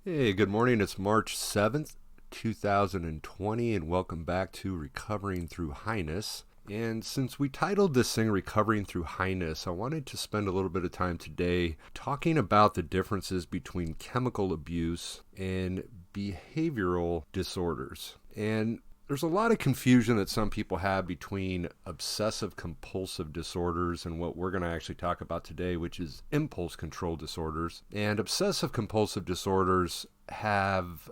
Hey, good morning. It's March 7th, 2020, and welcome back to Recovering Through Highness. And since we titled this thing Recovering Through Highness, I wanted to spend a little bit of time today talking about the differences between chemical abuse and behavioral disorders. And there's a lot of confusion that some people have between obsessive compulsive disorders and what we're going to actually talk about today, which is impulse control disorders. And obsessive compulsive disorders have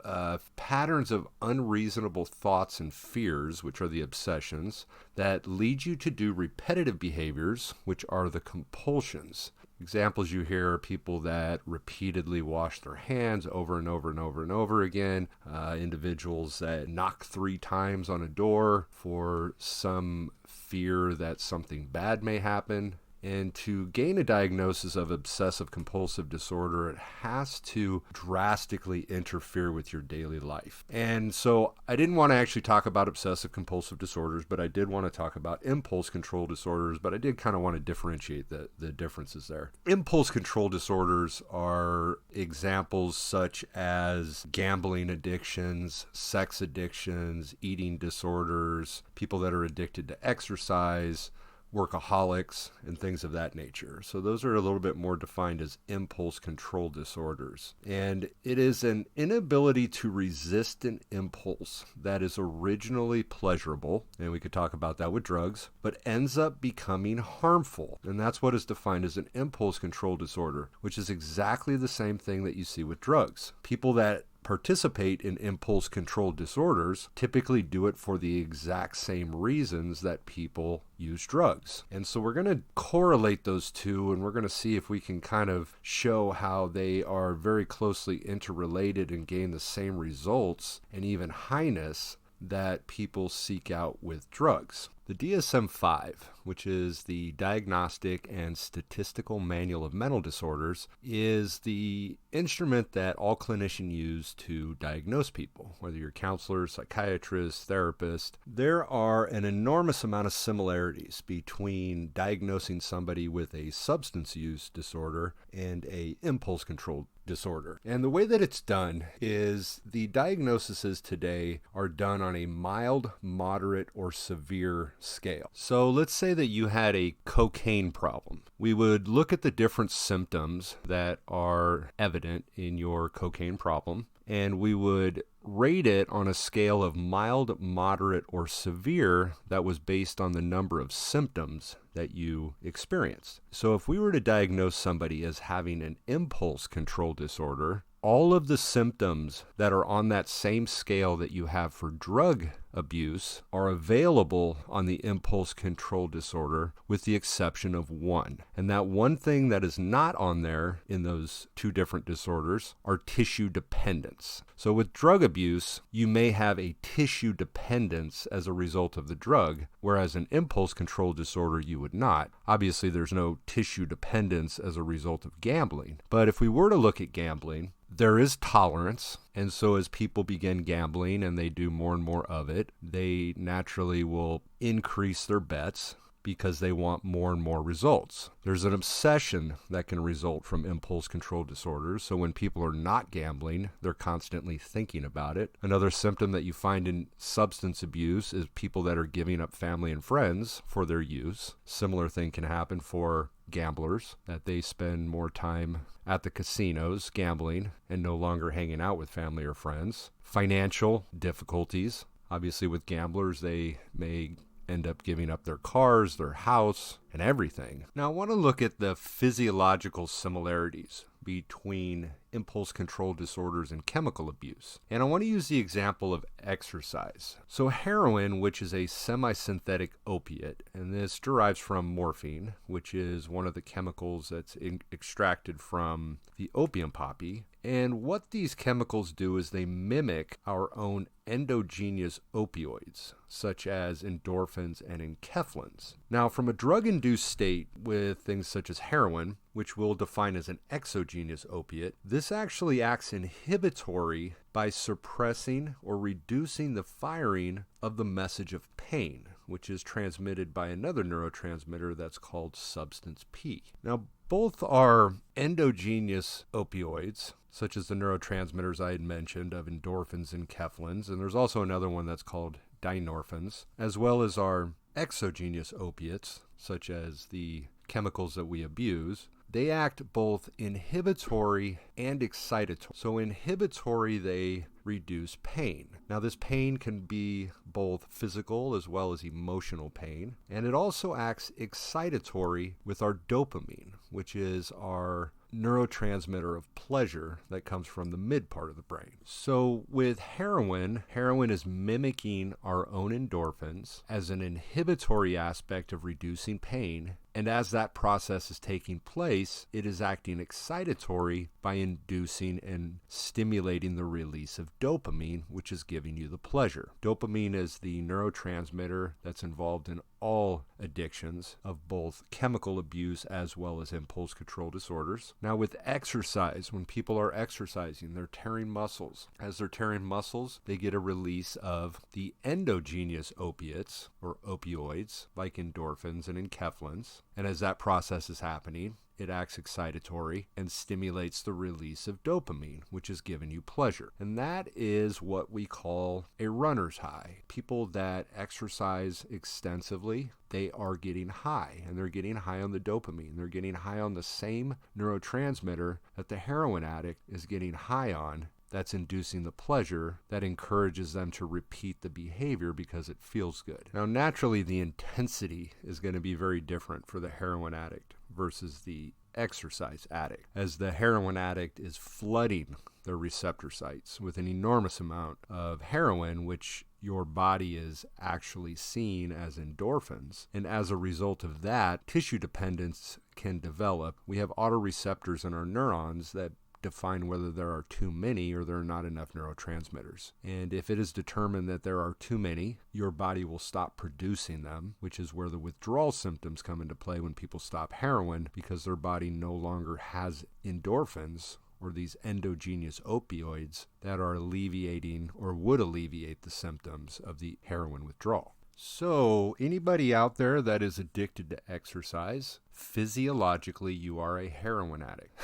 patterns of unreasonable thoughts and fears, which are the obsessions, that lead you to do repetitive behaviors, which are the compulsions. Examples you hear are people that repeatedly wash their hands over and over and over and over again, individuals that knock 3 times on a door for some fear that something bad may happen. And to gain a diagnosis of obsessive compulsive disorder, it has to drastically interfere with your daily life. And so I didn't want to actually talk about obsessive compulsive disorders, but I did want to talk about impulse control disorders, but I did kind of want to differentiate the differences there. Impulse control disorders are examples such as gambling addictions, sex addictions, eating disorders, people that are addicted to exercise, workaholics, and things of that nature. So those are a little bit more defined as impulse control disorders. And it is an inability to resist an impulse that is originally pleasurable, and we could talk about that with drugs, but ends up becoming harmful. And that's what is defined as an impulse control disorder, which is exactly the same thing that you see with drugs. People that participate in impulse control disorders typically do it for the exact same reasons that people use drugs. And so we're going to correlate those two, and we're going to see if we can kind of show how they are very closely interrelated and gain the same results and even highness that people seek out with drugs. The DSM-5, which is the Diagnostic and Statistical Manual of Mental Disorders, is the instrument that all clinicians use to diagnose people, whether you're counselors, psychiatrists, therapists. There are an enormous amount of similarities between diagnosing somebody with a substance use disorder and a impulse control disorder. And the way that it's done is the diagnoses today are done on a mild, moderate, or severe scale. So let's say that you had a cocaine problem. We would look at the different symptoms that are evident in your cocaine problem, and we would rate it on a scale of mild, moderate, or severe that was based on the number of symptoms that you experienced. So if we were to diagnose somebody as having an impulse control disorder, all of the symptoms that are on that same scale that you have for drug abuse are available on the impulse control disorder, with the exception of one. And that one thing that is not on there in those two different disorders are tissue dependence. So with drug abuse, you may have a tissue dependence as a result of the drug, whereas an impulse control disorder you would not. Obviously, there's no tissue dependence as a result of gambling. But if we were to look at gambling, there is tolerance, and so as people begin gambling and they do more and more of it, they naturally will increase their bets because they want more and more results. There's an obsession that can result from impulse control disorders. So when people are not gambling, they're constantly thinking about it. Another symptom that you find in substance abuse is people that are giving up family and friends for their use. Similar thing can happen for gamblers, that they spend more time at the casinos gambling and no longer hanging out with family or friends. Financial difficulties. Obviously with gamblers, they may end up giving up their cars, their house, and everything. Now I want to look at the physiological similarities between impulse control disorders and chemical abuse. And I want to use the example of exercise. So heroin, which is a semi-synthetic opiate, and this derives from morphine, which is one of the chemicals that's extracted from the opium poppy. And what these chemicals do is they mimic our own endogenous opioids, such as endorphins and enkephalins. Now, from a drug-induced state with things such as heroin, which we'll define as an exogenous opiate, this actually acts inhibitory by suppressing or reducing the firing of the message of pain, which is transmitted by another neurotransmitter that's called substance P. Now, Both are endogenous opioids, such as the neurotransmitters I had mentioned of endorphins and enkephalins, and there's also another one that's called dynorphins, as well as our exogenous opiates, such as the chemicals that we abuse. They act both inhibitory and excitatory. So inhibitory, they reduce pain. Now this pain can be both physical as well as emotional pain. And it also acts excitatory with our dopamine, which is our neurotransmitter of pleasure that comes from the mid part of the brain. So with heroin is mimicking our own endorphins as an inhibitory aspect of reducing pain. And as that process is taking place, it is acting excitatory by inducing and stimulating the release of dopamine, which is giving you the pleasure. Dopamine is the neurotransmitter that's involved in all addictions of both chemical abuse as well as impulse control disorders. Now with exercise, when people are exercising, they're tearing muscles. As they're tearing muscles, they get a release of the endogenous opiates or opioids like endorphins and enkephalins. And as that process is happening, it acts excitatory and stimulates the release of dopamine, which is giving you pleasure. And that is what we call a runner's high. People that exercise extensively, they are getting high, and they're getting high on the dopamine. They're getting high on the same neurotransmitter that the heroin addict is getting high on. That's inducing the pleasure that encourages them to repeat the behavior because it feels good. Now, naturally, the intensity is going to be very different for the heroin addict versus the exercise addict, as the heroin addict is flooding their receptor sites with an enormous amount of heroin, which your body is actually seeing as endorphins. And as a result of that, tissue dependence can develop. We have autoreceptors in our neurons that define whether there are too many or there are not enough neurotransmitters. And if it is determined that there are too many, your body will stop producing them, which is where the withdrawal symptoms come into play when people stop heroin, because their body no longer has endorphins or these endogenous opioids that are alleviating or would alleviate the symptoms of the heroin withdrawal. So anybody out there that is addicted to exercise, physiologically you are a heroin addict.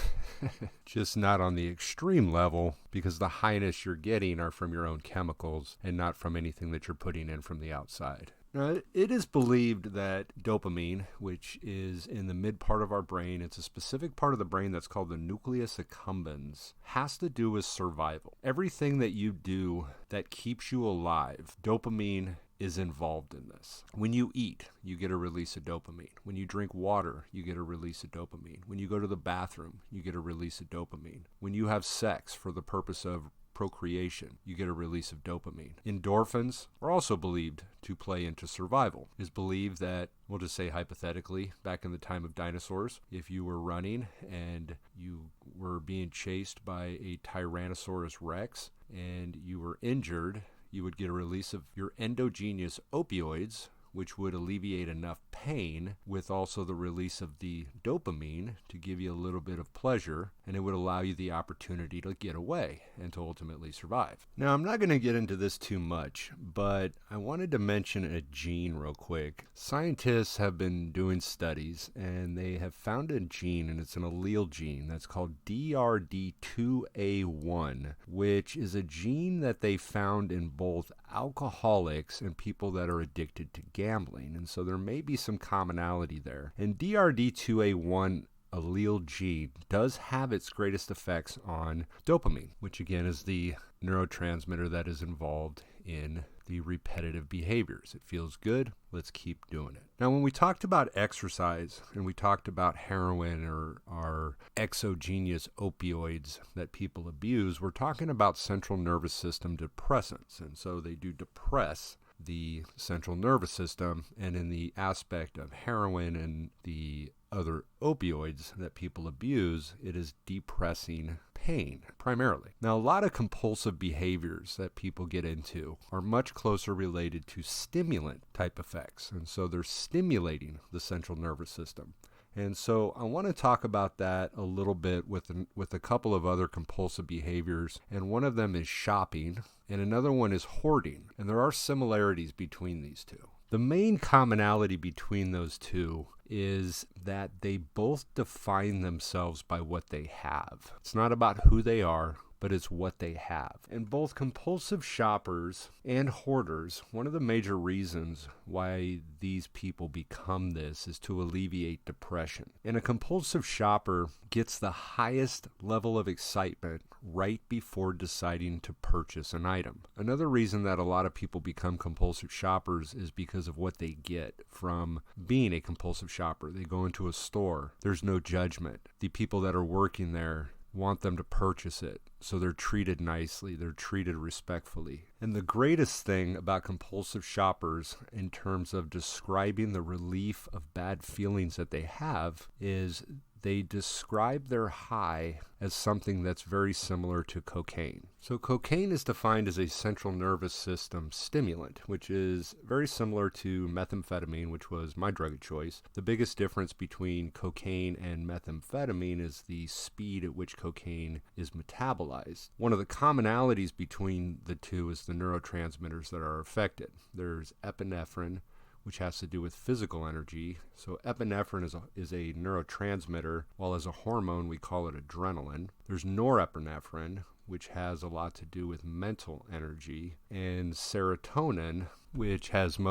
Just not on the extreme level, because the highness you're getting are from your own chemicals and not from anything that you're putting in from the outside. Now, it is believed that dopamine, which is in the mid part of our brain, it's a specific part of the brain that's called the nucleus accumbens, has to do with survival. Everything that you do that keeps you alive, dopamine is involved in this. When you eat, you get a release of dopamine. When you drink water, you get a release of dopamine. When you go to the bathroom, you get a release of dopamine. When you have sex for the purpose of procreation, you get a release of dopamine. Endorphins are also believed to play into survival. It is believed that, we'll just say hypothetically, back in the time of dinosaurs, if you were running and you were being chased by a Tyrannosaurus Rex and you were injured, you would get a release of your endogenous opioids, which would alleviate enough pain, with also the release of the dopamine to give you a little bit of pleasure, and it would allow you the opportunity to get away and to ultimately survive. Now, I'm not going to get into this too much, but I wanted to mention a gene real quick. Scientists have been doing studies, and they have found a gene, and it's an allele gene that's called DRD2A1, which is a gene that they found in both alcoholics and people that are addicted to gambling. And so there may be some commonality there. And DRD2A1 allele gene does have its greatest effects on dopamine, which again is the neurotransmitter that is involved in the repetitive behaviors. It feels good, let's keep doing it. Now, when we talked about exercise and we talked about heroin or our exogenous opioids that people abuse, we're talking about central nervous system depressants. And so they do depress the central nervous system, and in the aspect of heroin and the other opioids that people abuse, it is depressing pain primarily. Now, a lot of compulsive behaviors that people get into are much closer related to stimulant type effects, and so they're stimulating the central nervous system. And so I want to talk about that a little bit with a couple of other compulsive behaviors. And one of them is shopping, and another one is hoarding. And there are similarities between these two. The main commonality between those two is that they both define themselves by what they have. It's not about who they are, but it's what they have. And both compulsive shoppers and hoarders, one of the major reasons why these people become this is to alleviate depression. And a compulsive shopper gets the highest level of excitement right before deciding to purchase an item. Another reason that a lot of people become compulsive shoppers is because of what they get from being a compulsive shopper. They go into a store, there's no judgment. The people that are working there want them to purchase it, so they're treated nicely, they're treated respectfully. And the greatest thing about compulsive shoppers in terms of describing the relief of bad feelings that they have is they describe their high as something that's very similar to cocaine. So cocaine is defined as a central nervous system stimulant, which is very similar to methamphetamine, which was my drug of choice. The biggest difference between cocaine and methamphetamine is the speed at which cocaine is metabolized. One of the commonalities between the two is the neurotransmitters that are affected. There's epinephrine, which has to do with physical energy. So epinephrine is a neurotransmitter, while as a hormone we call it adrenaline. There's norepinephrine, which has a lot to do with mental energy, and serotonin, which has a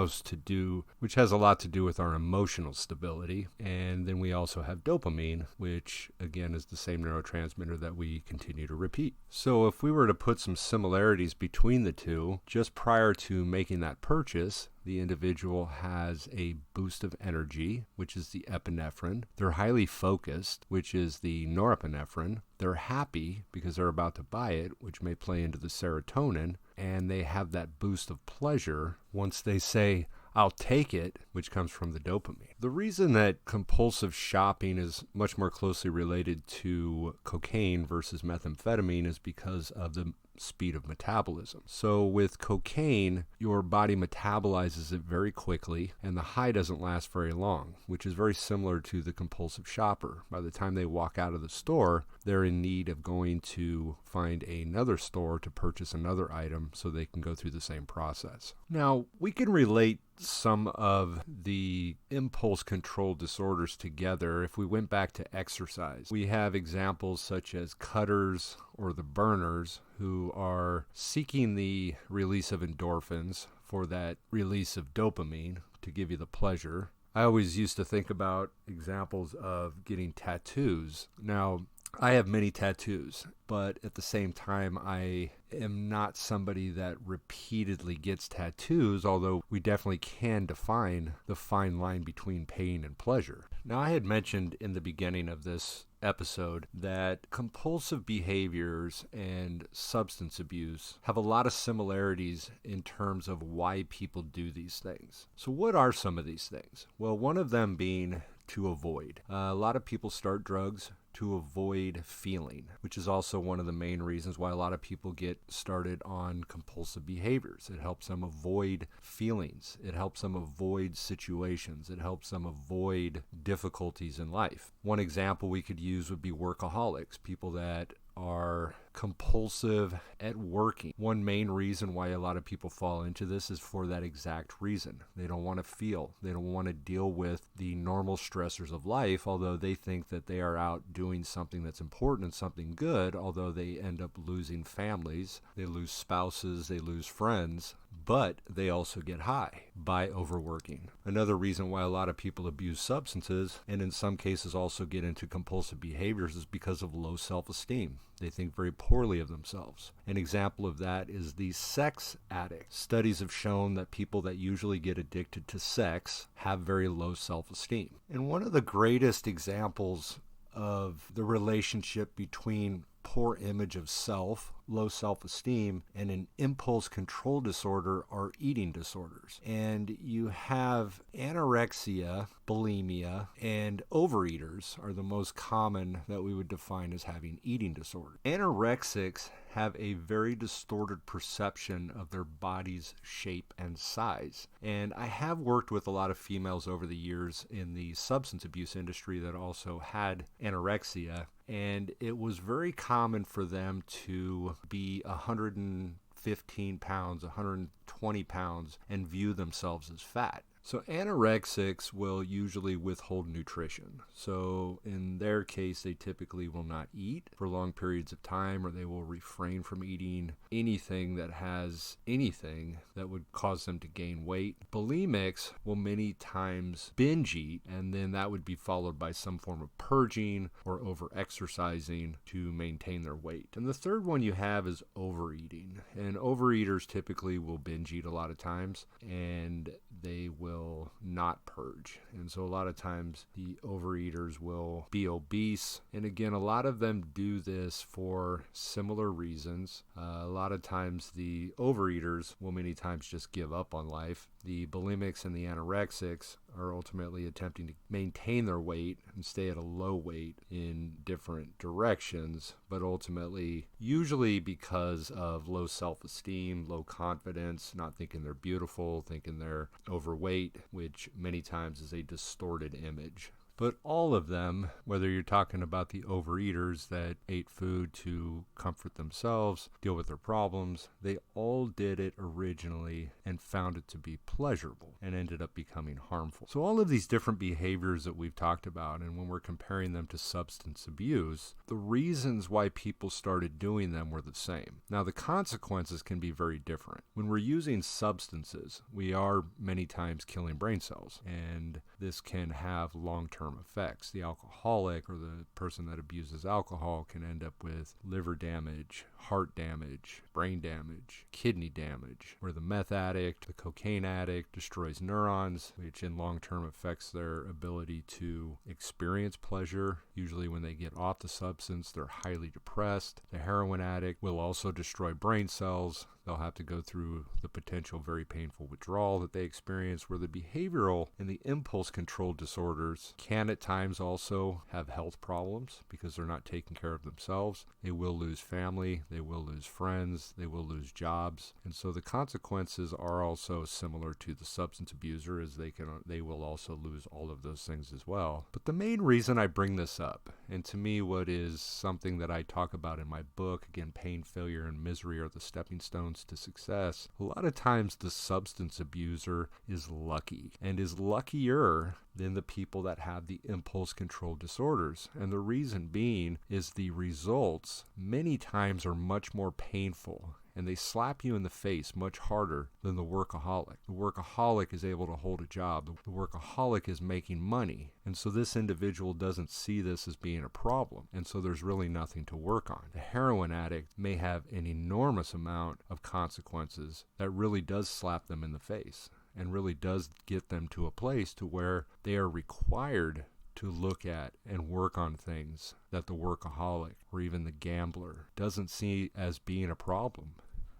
lot to do with our emotional stability. And then we also have dopamine, which again is the same neurotransmitter that we continue to repeat. So if we were to put some similarities between the two, just prior to making that purchase, the individual has a boost of energy, which is the epinephrine. They're highly focused, which is the norepinephrine. They're happy because they're about to buy it, which may play into the serotonin. And they have that boost of pleasure once they say, I'll take it, which comes from the dopamine. The reason that compulsive shopping is much more closely related to cocaine versus methamphetamine is because of the speed of metabolism. So with cocaine, your body metabolizes it very quickly and the high doesn't last very long, which is very similar to the compulsive shopper. By the time they walk out of the store, they're in need of going to find another store to purchase another item so they can go through the same process. Now, we can relate some of the impulse control disorders together. If we went back to exercise, we have examples such as cutters or the burners who are seeking the release of endorphins for that release of dopamine to give you the pleasure. I always used to think about examples of getting tattoos. Now, I have many tattoos, but at the same time, I am not somebody that repeatedly gets tattoos, although we definitely can define the fine line between pain and pleasure. Now, I had mentioned in the beginning of this episode that compulsive behaviors and substance abuse have a lot of similarities in terms of why people do these things. So what are some of these things? Well, one of them being to avoid. A lot of people start drugs to avoid feeling, which is also one of the main reasons why a lot of people get started on compulsive behaviors. It helps them avoid feelings. It helps them avoid situations. It helps them avoid difficulties in life. One example we could use would be workaholics, people that are compulsive at working. One main reason why a lot of people fall into this is for that exact reason. They don't want to feel. They don't want to deal with the normal stressors of life, although they think that they are out doing something that's important and something good, although they end up losing families, they lose spouses, they lose friends, but they also get high by overworking. Another reason why a lot of people abuse substances, and in some cases also get into compulsive behaviors, is because of low self-esteem. They think very poorly of themselves. An example of that is the sex addict. Studies have shown that people that usually get addicted to sex have very low self-esteem. And one of the greatest examples of the relationship between poor image of self, low self-esteem, and an impulse control disorder are eating disorders. And you have anorexia, bulimia, and overeaters are the most common that we would define as having eating disorders. Anorexics have a very distorted perception of their body's shape and size. And I have worked with a lot of females over the years in the substance abuse industry that also had anorexia, and it was very common for them to be 150 115 pounds, 120 pounds, and view themselves as fat. So anorexics will usually withhold nutrition. So in their case, they typically will not eat for long periods of time, or they will refrain from eating anything that has anything that would cause them to gain weight. Bulimics will many times binge eat, and then that would be followed by some form of purging or over-exercising to maintain their weight. And the third one you have is overeating. And overeaters typically will binge eat a lot of times, and they will not purge. And so a lot of times the overeaters will be obese. And again, a lot of them do this for similar reasons. A lot of times the overeaters will many times just give up on life. The bulimics and the anorexics are ultimately attempting to maintain their weight and stay at a low weight in different directions, but ultimately, usually because of low self-esteem, low confidence, not thinking they're beautiful, thinking they're overweight, which many times is a distorted image. But all of them, whether you're talking about the overeaters that ate food to comfort themselves, deal with their problems, they all did it originally and found it to be pleasurable and ended up becoming harmful. So all of these different behaviors that we've talked about, and when we're comparing them to substance abuse, the reasons why people started doing them were the same. Now the consequences can be very different. When we're using substances, we are many times killing brain cells, and this can have long-term effects. The alcoholic or the person that abuses alcohol can end up with liver damage, heart damage, brain damage, kidney damage, where the meth addict, the cocaine addict destroys neurons, which in long term affects their ability to experience pleasure. Usually when they get off the substance, they're highly depressed. The heroin addict will also destroy brain cells. They'll have to go through the potential very painful withdrawal that they experience, where the behavioral and the impulse control disorders can at times also have health problems because they're not taking care of themselves. They will lose family, they will lose friends, they will lose jobs. And so the consequences are also similar to the substance abuser, as they will also lose all of those things as well. But the main reason I bring this up, and to me what is something that I talk about in my book, again, pain, failure, and misery are the stepping stones to success. A lot of times the substance abuser is lucky and is luckier than the people that have the impulse control disorders. And the reason being is the results many times are much more painful, and they slap you in the face much harder than the workaholic. The workaholic is able to hold a job. The workaholic is making money. And so this individual doesn't see this as being a problem. And so there's really nothing to work on. The heroin addict may have an enormous amount of consequences that really does slap them in the face and really does get them to a place to where they are required to look at and work on things that the workaholic or even the gambler doesn't see as being a problem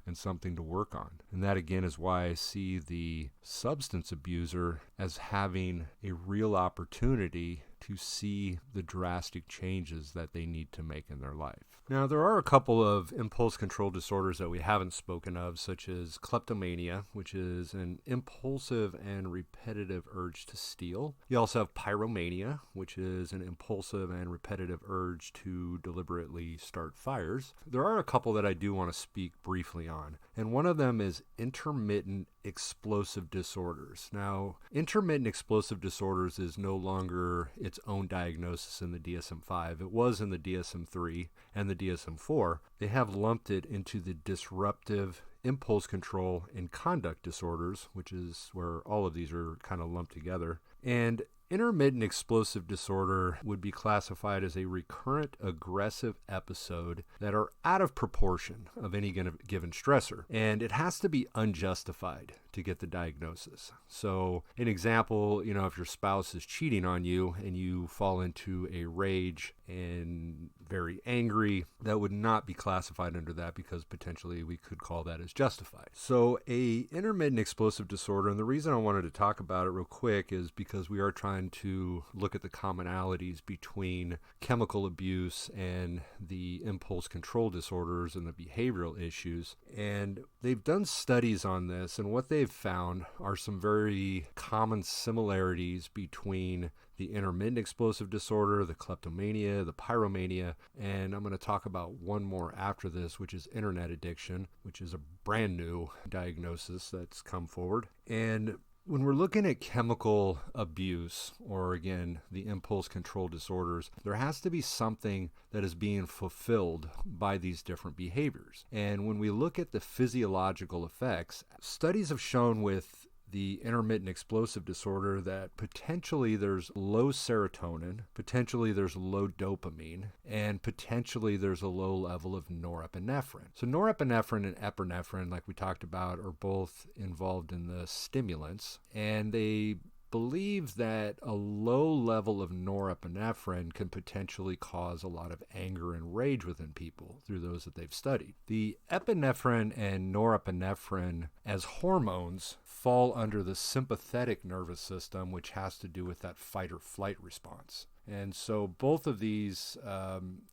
and something to work on. And that again is why I see the substance abuser as having a real opportunity to see the drastic changes that they need to make in their life. Now, there are a couple of impulse control disorders that we haven't spoken of, such as kleptomania, which is an impulsive and repetitive urge to steal. You also have pyromania, which is an impulsive and repetitive urge to deliberately start fires. There are a couple that I do want to speak briefly on, and one of them is intermittent explosive disorders. Now, intermittent explosive disorders is no longer its own diagnosis in the DSM-5. It was in the DSM-3 and the DSM-4. They have lumped it into the disruptive impulse control and conduct disorders, which is where all of these are kind of lumped together. And intermittent explosive disorder would be classified as a recurrent aggressive episode that are out of proportion of any given stressor. And it has to be unjustified to get the diagnosis. So an example, if your spouse is cheating on you and you fall into a rage and very angry, that would not be classified under that because potentially we could call that as justified. So a intermittent explosive disorder, and the reason I wanted to talk about it real quick is because we are trying trying to look at the commonalities between chemical abuse and the impulse control disorders and the behavioral issues. And they've done studies on this, and what they've found are some very common similarities between the intermittent explosive disorder, the kleptomania, the pyromania, and I'm going to talk about one more after this, which is internet addiction, which is a brand new diagnosis that's come forward. And when we're looking at chemical abuse, or again, the impulse control disorders, there has to be something that is being fulfilled by these different behaviors. And when we look at the physiological effects, studies have shown with the intermittent explosive disorder that potentially there's low serotonin, potentially there's low dopamine, and potentially there's a low level of norepinephrine. So norepinephrine and epinephrine, like we talked about, are both involved in the stimulants, and they believe that a low level of norepinephrine can potentially cause a lot of anger and rage within people through those that they've studied. The epinephrine and norepinephrine as hormones fall under the sympathetic nervous system, which has to do with that fight or flight response. And so both of these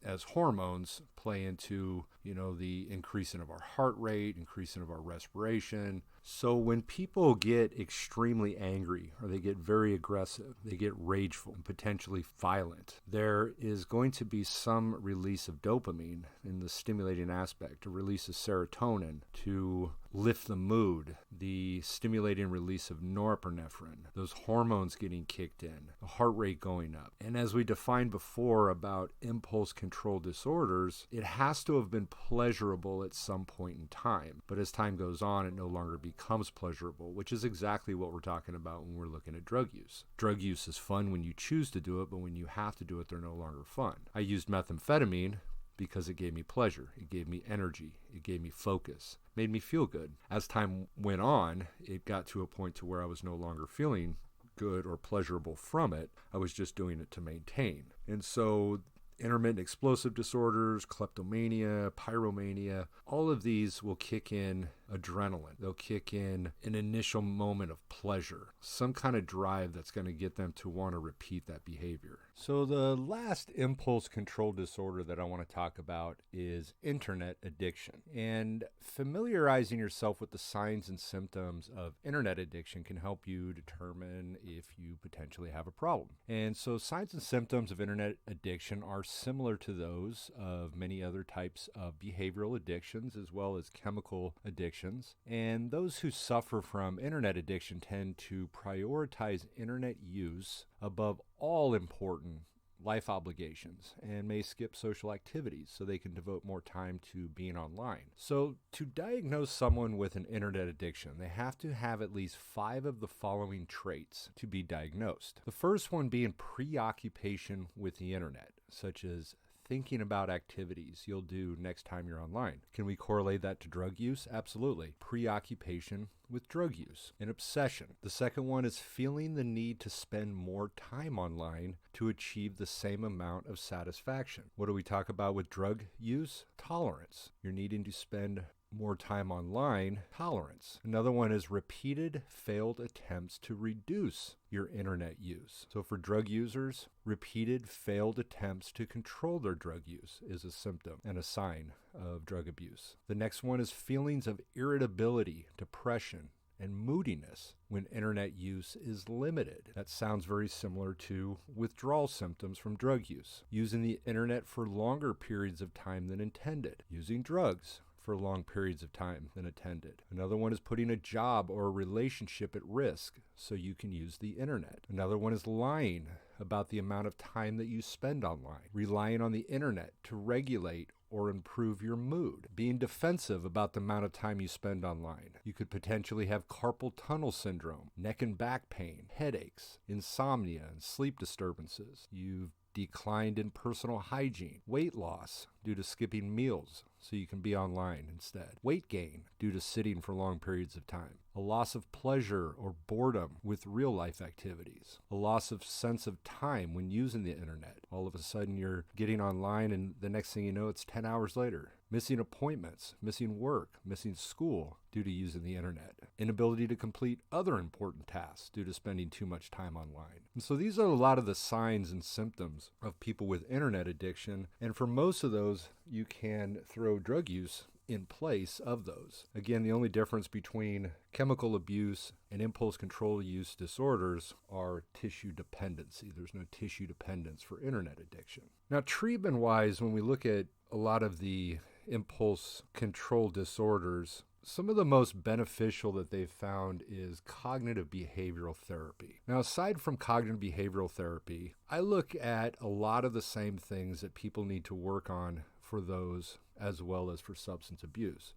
as hormones play into, the increasing of our heart rate, increasing of our respiration. So when people get extremely angry, or they get very aggressive, they get rageful and potentially violent, there is going to be some release of dopamine in the stimulating aspect, a release of serotonin to lift the mood, the stimulating release of norepinephrine, those hormones getting kicked in, the heart rate going up. And as we defined before about impulse control disorders, it has to have been pleasurable at some point in time. But as time goes on, it no longer becomes pleasurable, which is exactly what we're talking about when we're looking at drug use. Drug use is fun when you choose to do it, but when you have to do it, they're no longer fun. I used methamphetamine because it gave me pleasure, it gave me energy, it gave me focus, made me feel good. As time went on, it got to a point to where I was no longer feeling good or pleasurable from it. I was just doing it to maintain. And so intermittent explosive disorders, kleptomania, pyromania, all of these will kick in adrenaline. They'll kick in an initial moment of pleasure, some kind of drive that's going to get them to want to repeat that behavior. So the last impulse control disorder that I want to talk about is internet addiction. And familiarizing yourself with the signs and symptoms of internet addiction can help you determine if you potentially have a problem. And so signs and symptoms of internet addiction are similar to those of many other types of behavioral addictions, as well as chemical addictions. And those who suffer from internet addiction tend to prioritize internet use above all important life obligations and may skip social activities so they can devote more time to being online. So to diagnose someone with an internet addiction, they have to have at least 5 of the following traits to be diagnosed. The first one being preoccupation with the internet, such as thinking about activities you'll do next time you're online. Can we correlate that to drug use? Absolutely. Preoccupation with drug use. An obsession. The second one is feeling the need to spend more time online to achieve the same amount of satisfaction. What do we talk about with drug use? Tolerance. You're needing to spend more time online, tolerance. Another one is repeated failed attempts to reduce your internet use. So for drug users, repeated failed attempts to control their drug use is a symptom and a sign of drug abuse. The next one is feelings of irritability, depression, and moodiness when internet use is limited. That sounds very similar to withdrawal symptoms from drug use. Using the internet for longer periods of time than intended. Using drugs for long periods of time than intended. Another one is putting a job or a relationship at risk so you can use the internet. Another one is lying about the amount of time that you spend online. Relying on the internet to regulate or improve your mood. Being defensive about the amount of time you spend online. You could potentially have carpal tunnel syndrome, neck and back pain, headaches, insomnia, and sleep disturbances. You've declined in personal hygiene, weight loss due to skipping meals so you can be online instead, weight gain due to sitting for long periods of time. a loss of pleasure or boredom with real life activities, a loss of sense of time when using the internet. All of a sudden you're getting online and the next thing you know, it's 10 hours later. Missing appointments, missing work, missing school due to using the internet. Inability to complete other important tasks due to spending too much time online. And so these are a lot of the signs and symptoms of people with internet addiction. And for most of those, you can throw drug use in place of those. Again, the only difference between chemical abuse and impulse control use disorders are tissue dependency. There's no tissue dependence for internet addiction. Now, treatment-wise, when we look at a lot of the impulse control disorders, some of the most beneficial that they've found is cognitive behavioral therapy. Now, aside from cognitive behavioral therapy, I look at a lot of the same things that people need to work on for those as well as for substance abuse.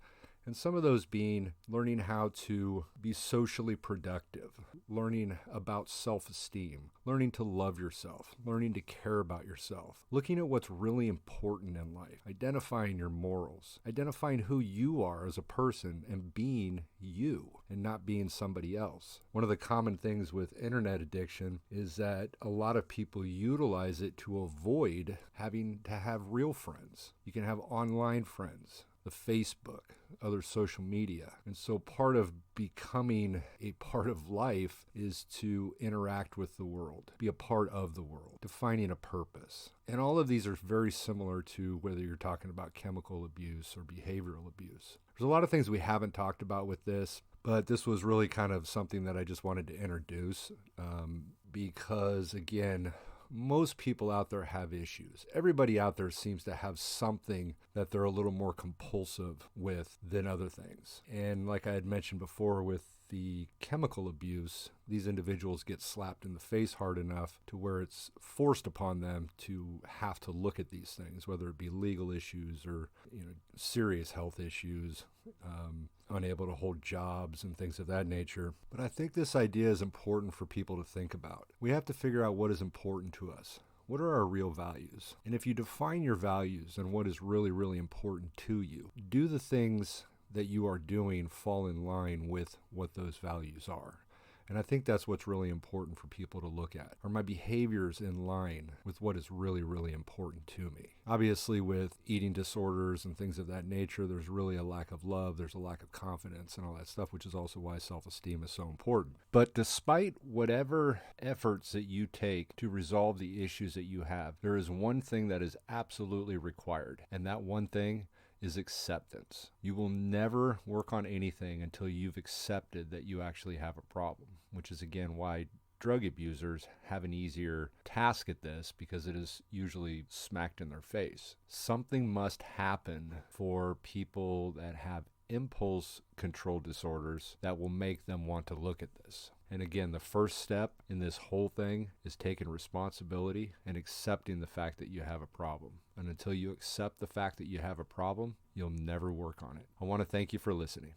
And some of those being learning how to be socially productive, learning about self-esteem, learning to love yourself, learning to care about yourself, looking at what's really important in life, identifying your morals, identifying who you are as a person and being you and not being somebody else. One of the common things with internet addiction is that a lot of people utilize it to avoid having to have real friends. You can have online friends, the Facebook, other social media. And so part of becoming a part of life is to interact with the world, be a part of the world, defining a purpose. And all of these are very similar to whether you're talking about chemical abuse or behavioral abuse. There's a lot of things we haven't talked about with this, but this was really kind of something that I just wanted to introduce because, again, most people out there have issues. Everybody out there seems to have something that they're a little more compulsive with than other things. And like I had mentioned before with the chemical abuse, these individuals get slapped in the face hard enough to where it's forced upon them to have to look at these things, whether it be legal issues or serious health issues, unable to hold jobs and things of that nature. But I think this idea is important for people to think about. We have to figure out what is important to us. What are our real values? And if you define your values and what is really, really important to you, do the things that you are doing fall in line with what those values are. And I think that's what's really important for people to look at. Are my behaviors in line with what is really, really important to me? Obviously, with eating disorders and things of that nature, there's really a lack of love, there's a lack of confidence and all that stuff, which is also why self-esteem is so important. But despite whatever efforts that you take to resolve the issues that you have, there is one thing that is absolutely required, and that one thing is acceptance. You will never work on anything until you've accepted that you actually have a problem, which is again why drug abusers have an easier task at this, because it is usually smacked in their face. Something must happen for people that have impulse control disorders that will make them want to look at this. And again, the first step in this whole thing is taking responsibility and accepting the fact that you have a problem. And until you accept the fact that you have a problem, you'll never work on it. I want to thank you for listening.